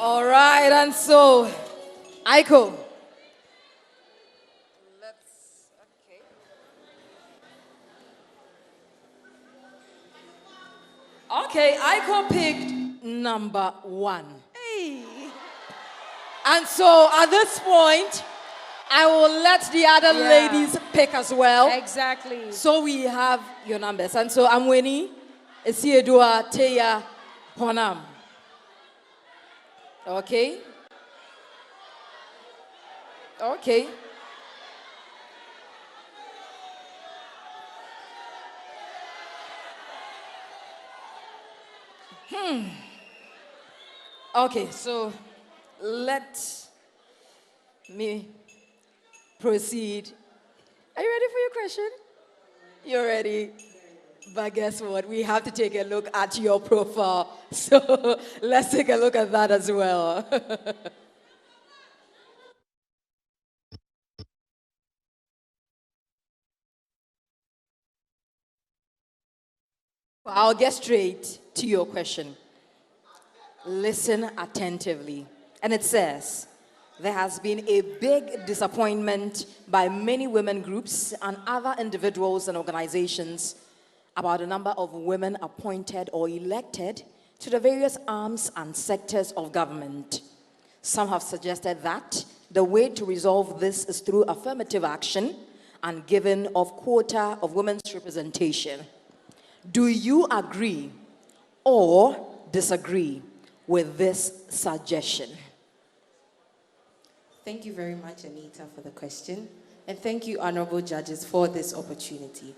All right, and so, Aiko. Okay, Aiko picked number 1. Hey. And so, at this point, I will let the other ladies pick as well. Exactly. So we have your numbers. And so, I'm Winnie, Esiedua, Teya, Honam. Okay? Okay. Okay, so let me proceed. Are you ready for your question? You're ready. But guess what? We have to take a look at your profile. So let's take a look at that as well. I'll get straight to your question. Listen attentively. And it says, there has been a big disappointment by many women groups and other individuals and organizations about the number of women appointed or elected to the various arms and sectors of government. Some have suggested that the way to resolve this is through affirmative action and giving of quota of women's representation. Do you agree or disagree with this suggestion? Thank you very much, Anita, for the question. And thank you, honorable judges, for this opportunity.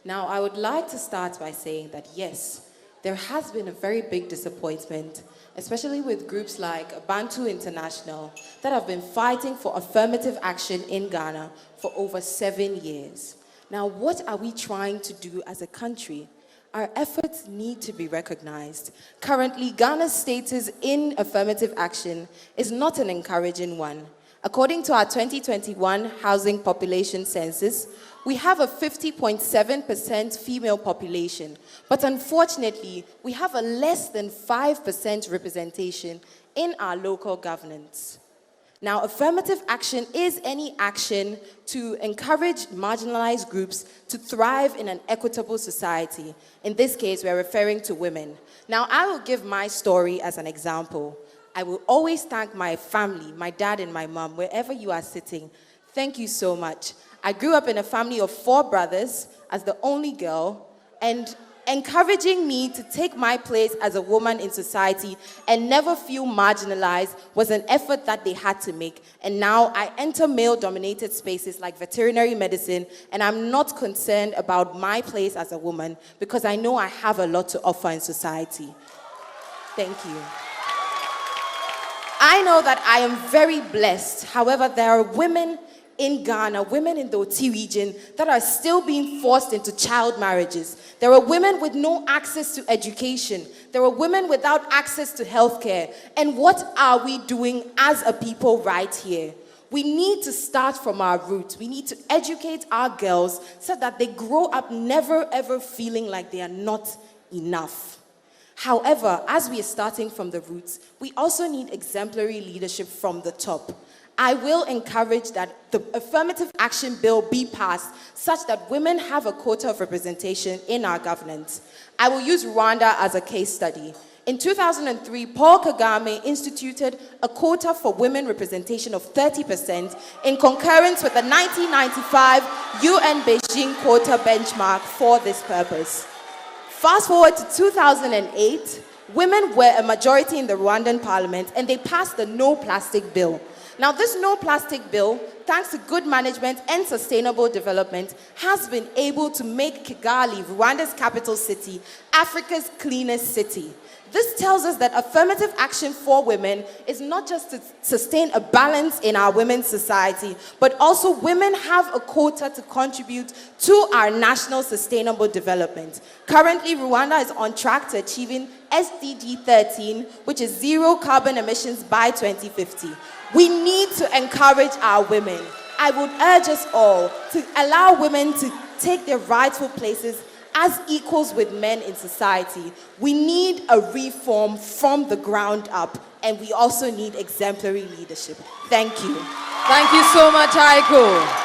Now, I would like to start by saying that, yes, there has been a very big disappointment, especially with groups like Bantu International that have been fighting for affirmative action in Ghana for over 7 years. Now, what are we trying to do as a country? Our efforts need to be recognized. Currently, Ghana's status in affirmative action is not an encouraging one. According to our 2021 housing population census, we have a 50.7% female population, but unfortunately, we have a less than 5% representation in our local governance. Now, affirmative action is any action to encourage marginalized groups to thrive in an equitable society. In this case, we're referring to women. Now, I will give my story as an example. I will always thank my family, my dad and my mom, wherever you are sitting. Thank you so much. I grew up in a family of 4 brothers as the only girl, and encouraging me to take my place as a woman in society and never feel marginalized was an effort that they had to make. And now I enter male-dominated spaces like veterinary medicine, and I'm not concerned about my place as a woman because I know I have a lot to offer in society. Thank you. I know that I am very blessed. However, there are women in Ghana, women in the Oti region, that are still being forced into child marriages. There are women with no access to education. There are women without access to healthcare. And what are we doing as a people right here? We need to start from our roots. We need to educate our girls so that they grow up never ever feeling like they are not enough. However, as we are starting from the roots, we also need exemplary leadership from the top. I will encourage that the affirmative action bill be passed such that women have a quota of representation in our governance. I will use Rwanda as a case study. In 2003, Paul Kagame instituted a quota for women representation of 30% in concurrence with the 1995 UN Beijing quota benchmark for this purpose. Fast forward to 2008, women were a majority in the Rwandan parliament and they passed the No Plastic Bill. Now, this No Plastic Bill, thanks to good management and sustainable development, has been able to make Kigali, Rwanda's capital city, Africa's cleanest city. This tells us that affirmative action for women is not just to sustain a balance in our women's society, but also women have a quota to contribute to our national sustainable development. Currently, Rwanda is on track to achieving SDG 13, which is zero carbon emissions by 2050. We need to encourage our women. I would urge us all to allow women to take their rightful places as equals with men in society, we need a reform from the ground up, and we also need exemplary leadership. Thank you. Thank you so much, Aiko.